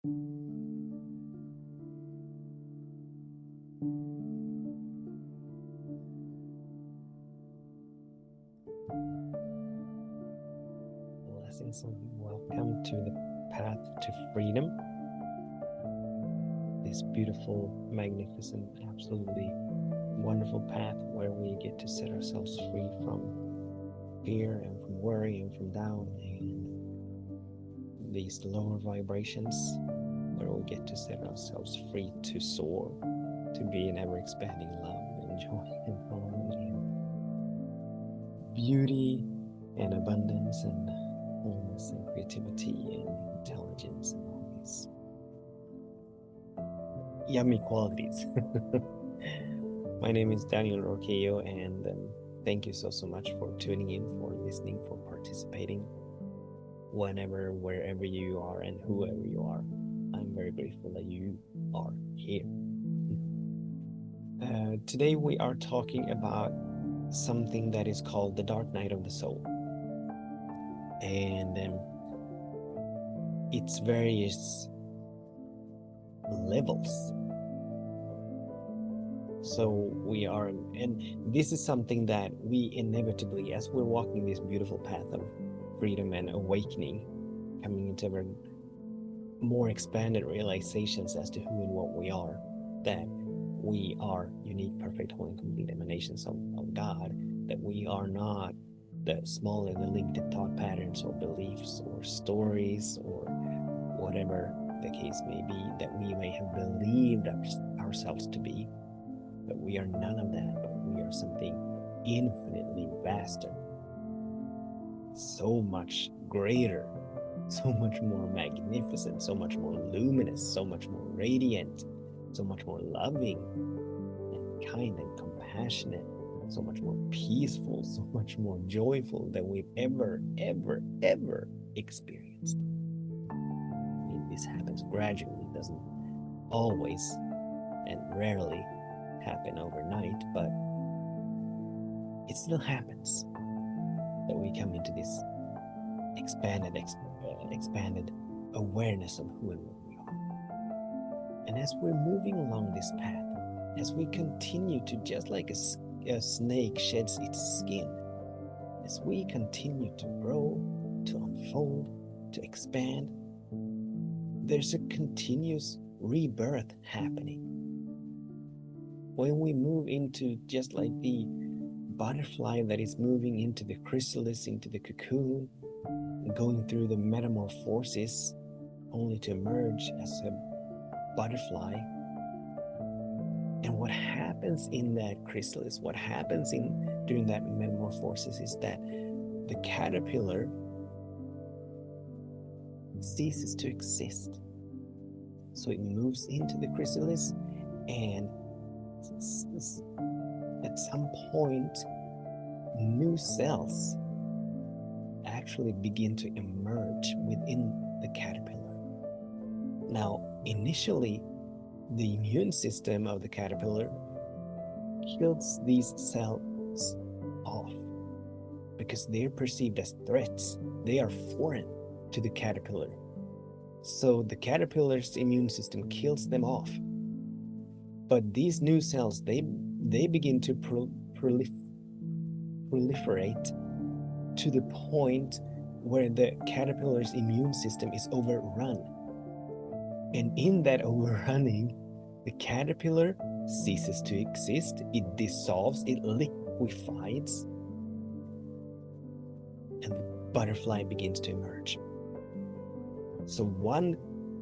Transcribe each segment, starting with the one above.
Blessings and welcome to the path to freedom. This beautiful, magnificent, absolutely wonderful path where we get to set ourselves free from fear and from worry and from doubt and these lower vibrations, where we get to set ourselves free to soar, to be in ever expanding love and joy and harmony and beauty and abundance and wholeness and creativity and intelligence and all these yummy qualities. My name is Daniel Roquillo, and thank you so much for tuning in, for listening, for participating, whenever, wherever you are and whoever you are. I'm very grateful that you are here. Today we are talking about something that is called the dark night of the soul, and its various levels. So we are, and this is something that we inevitably, as we're walking this beautiful path of freedom and awakening, coming into ever more expanded realizations as to who and what we are, that we are unique, perfect, whole, and complete emanations of God, that we are not the small and the limited thought patterns or beliefs or stories or whatever the case may be that we may have believed ourselves to be. But we are none of that, but we are something infinitely vaster, so much greater, so much more magnificent, so much more luminous, so much more radiant, so much more loving and kind and compassionate, so much more peaceful, so much more joyful than we've ever experienced. I mean, this happens gradually, it doesn't always and rarely happen overnight, but it still happens that we come into this expanded awareness of who and what we are. And as we're moving along this path, as we continue to, just like a snake sheds its skin, as we continue to grow, to unfold, to expand, there's a continuous rebirth happening. When we move into, just like the butterfly that is moving into the chrysalis, into the cocoon, going through the metamorphosis only to emerge as a butterfly. And what happens in that chrysalis, what happens during that metamorphosis is that the caterpillar ceases to exist. So it moves into the chrysalis, and at some point, new cells actually begin to emerge within the caterpillar. Now, initially, the immune system of the caterpillar kills these cells off because they're perceived as threats. They are foreign to the caterpillar. So the caterpillar's immune system kills them off. But these new cells, they begin to proliferate to the point where the caterpillar's immune system is overrun. And in that overrunning, the caterpillar ceases to exist, it dissolves, it liquefies, and the butterfly begins to emerge. So one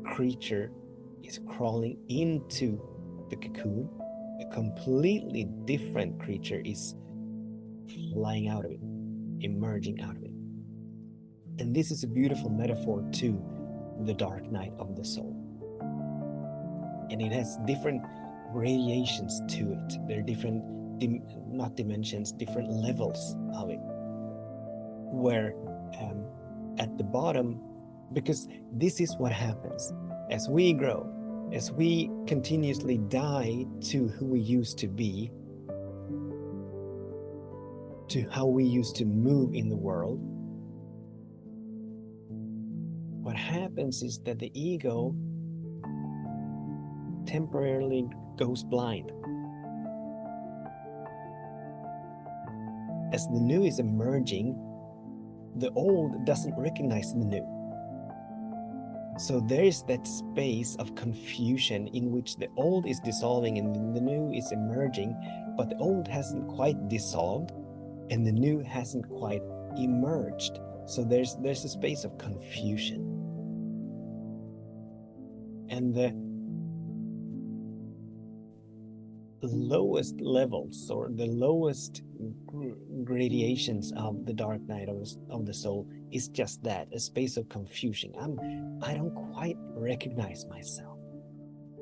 creature is crawling into the cocoon, a completely different creature is flying out of it, emerging out of it. And this is a beautiful metaphor to the dark night of the soul. And it has different gradations to it. There are different, not dimensions, different levels of it. Where at the bottom, because this is what happens as we grow, as we continuously die to who we used to be, to how we used to move in the world, what happens is that the ego temporarily goes blind. As the new is emerging, the old doesn't recognize the new. So there is that space of confusion in which the old is dissolving and the new is emerging, but the old hasn't quite dissolved and the new hasn't quite emerged. So there's a space of confusion. And the lowest levels, or the lowest gradations of the dark night of the soul, is just that, a space of confusion. I don't quite recognize myself.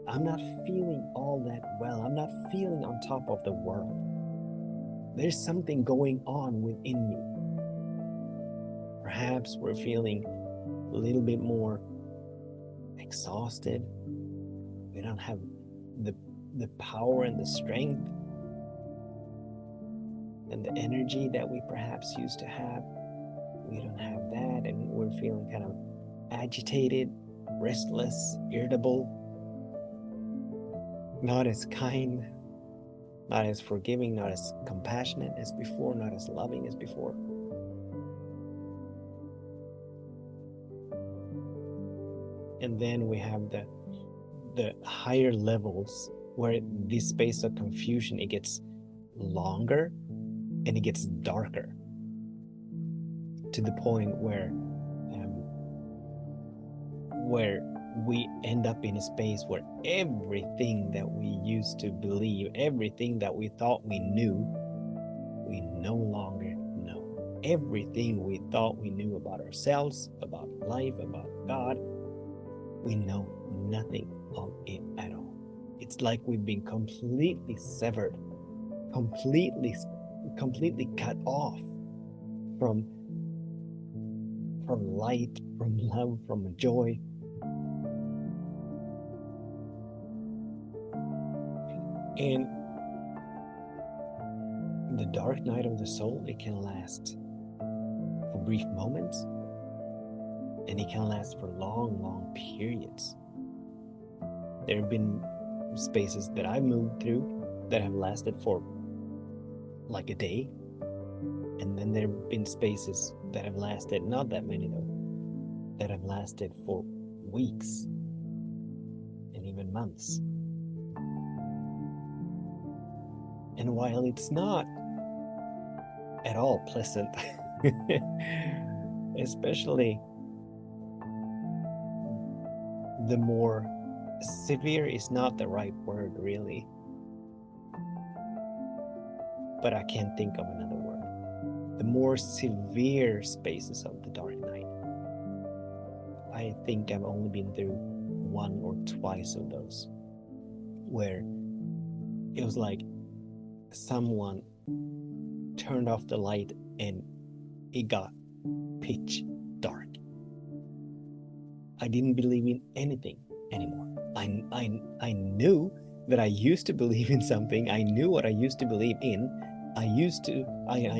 I'm not feeling all that well. I'm not feeling on top of the world. There's something going on within me. Perhaps we're feeling a little bit more exhausted. We don't have the power and the strength and the energy that we perhaps used to have. We don't have that, and we're feeling kind of agitated, restless, irritable, not as kind, not as forgiving, not as compassionate as before, not as loving as before. And then we have the higher levels where this space of confusion, it gets longer and it gets darker, to the point where we end up in a space where everything that we used to believe, everything that we thought we knew, we no longer know. Everything we thought we knew about ourselves, about life, about God, we know nothing of it at all. It's like we've been completely severed, completely cut off from light, from love, from joy. And the dark night of the soul, it can last for brief moments, and it can last for long periods. There have been spaces that I've moved through that have lasted for like a day, and then there have been spaces that have lasted, not that many though, that have lasted for weeks and even months. And while it's not at all pleasant, especially the more severe is not the right word really, but I can't think of another word. The more severe spaces of the dark night, I think I've only been through one or twice of those, where it was like someone turned off the light and it got pitch dark. I didn't believe in anything anymore. I knew that I used to believe in something. I knew what I used to believe in. I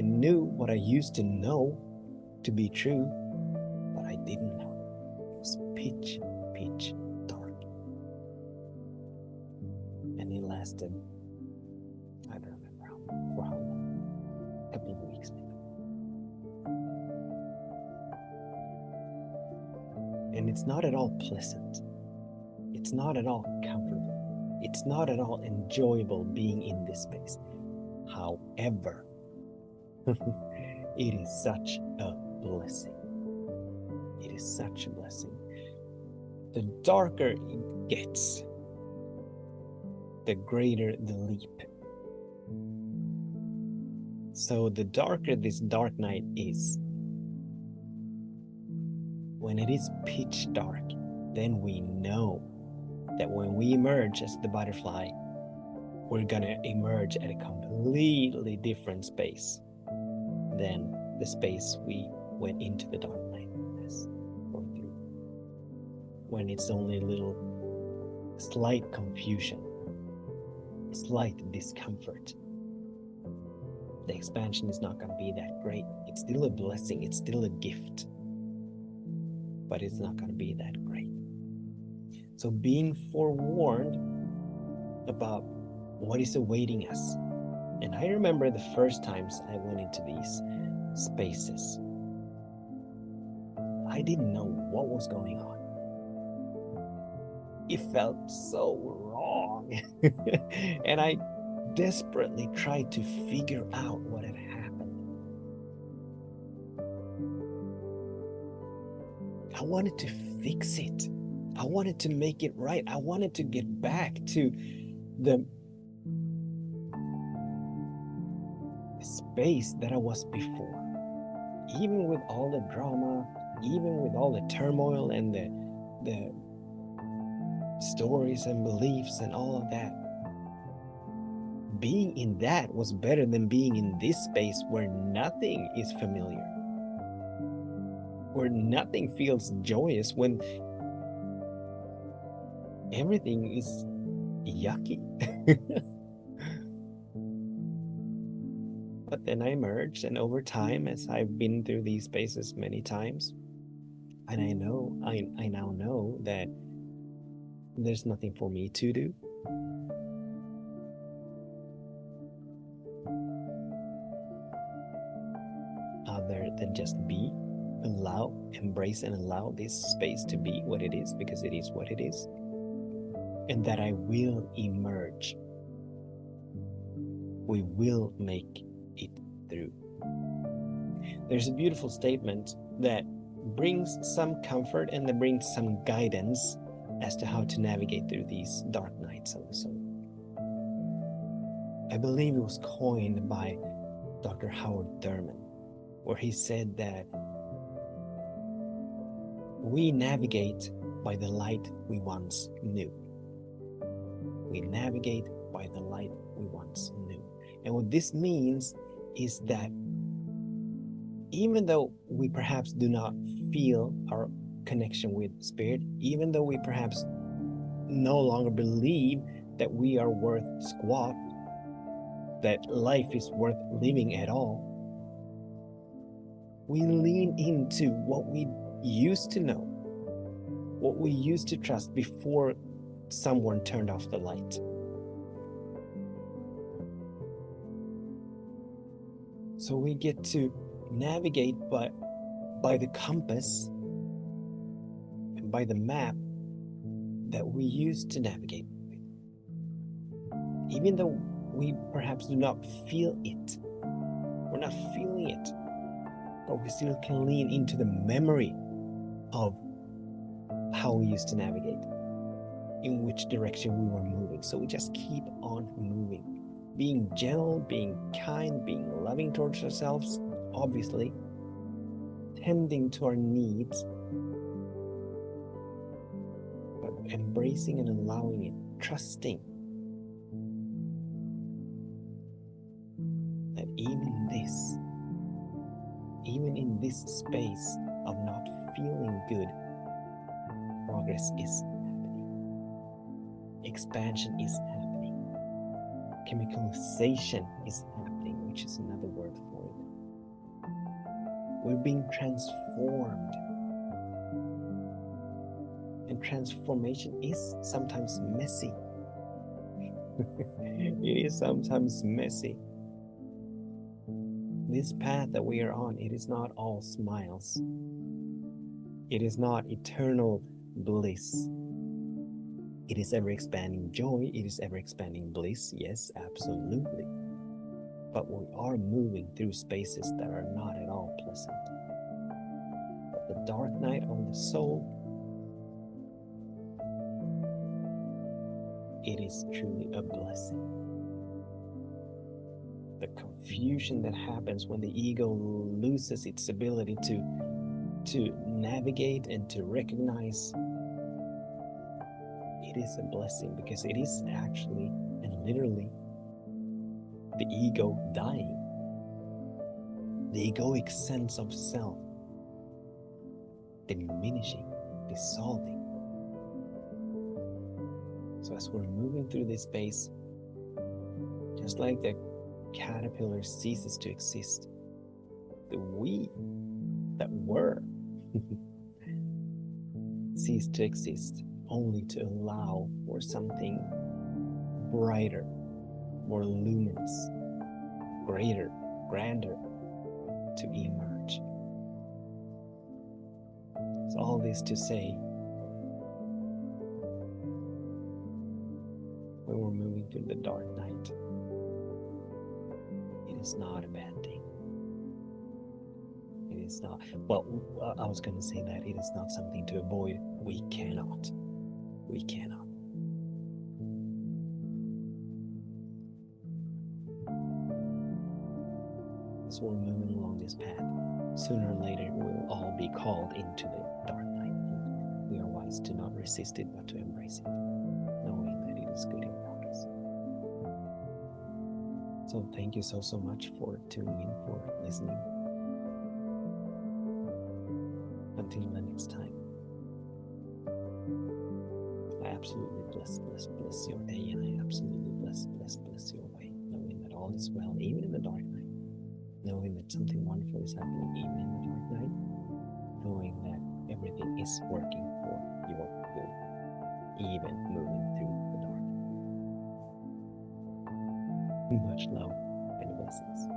knew what I used to know to be true, but I didn't know. It was pitch dark. And it lasted, I don't remember for how long, a couple of weeks maybe. And it's not at all pleasant. It's not at all comfortable. It's not at all enjoyable being in this space. However, it is such a blessing. It is such a blessing. The darker it gets, the greater the leap. So the darker this dark night is, when it is pitch dark, then we know that when we emerge as the butterfly, we're gonna emerge at a completely different space than the space we went into the dark night as, or through. When it's only a little slight confusion, slight discomfort, the expansion is not gonna be that great. It's still a blessing, it's still a gift, but it's not gonna be that great. So being forewarned about what is awaiting us. And I remember the first times I went into these spaces, I didn't know what was going on. It felt so wrong. And I desperately tried to figure out what had happened. I wanted to fix it. I wanted to make it right. I wanted to get back to the space that I was before. Even with all the drama, even with all the turmoil and the stories and beliefs and all of that, being in that was better than being in this space where nothing is familiar, where nothing feels joyous, when everything is yucky. But then I emerged, and over time, as I've been through these spaces many times, and I now know that there's nothing for me to do. Other than just be, embrace and allow this space to be what it is, because it is what it is. And that I will emerge. We will make it through. There's a beautiful statement that brings some comfort and that brings some guidance as to how to navigate through these dark nights of the soul. I believe it was coined by Dr. Howard Thurman, where he said that we navigate by the light we once knew. We navigate by the light we once knew. And what this means is that even though we perhaps do not feel our connection with spirit, even though we perhaps no longer believe that we are worth squat, that life is worth living at all, we lean into what we used to know, what we used to trust before someone turned off the light. So we get to navigate by the compass and by the map that we used to navigate with. Even though we perhaps do not feel it, we're not feeling it, but we still can lean into the memory of how we used to navigate, in which direction we were moving. So we just keep on moving, being gentle, being kind, being loving towards ourselves, obviously, tending to our needs, but embracing and allowing it, trusting that even in this space of not feeling good, progress is happening. Expansion is happening. Chemicalization is happening, which is another word for it. We're being transformed. And transformation is sometimes messy. It is sometimes messy. This path that we are on, it is not all smiles. It is not eternal bliss. It is ever-expanding joy. It is ever-expanding bliss. Yes, absolutely. But we are moving through spaces that are not at all pleasant. But the dark night of the soul, it is truly a blessing. The confusion that happens when the ego loses its ability to navigate and to recognize, it is a blessing, because it is actually and literally the ego dying, the egoic sense of self diminishing, dissolving. So as we're moving through this space, just like the caterpillar ceases to exist, the we that were cease to exist, only to allow for something brighter, more luminous, greater, grander to emerge. So all this to say, when we're moving to the dark night, it is not a bad thing. It is not, well, I was going to say that it is not something to avoid. We cannot. As we're moving along this path, sooner or later we'll all be called into the dark night. And we are wise to not resist it, but to embrace it, knowing that it is good in progress. So thank you so much for tuning in, for listening. Until the next time, I absolutely bless your day, and I absolutely bless your way, knowing that all is well, even in the dark night. Knowing that something wonderful is happening even in the dark night, knowing that everything is working for your good, even moving through the dark. Much love and blessings.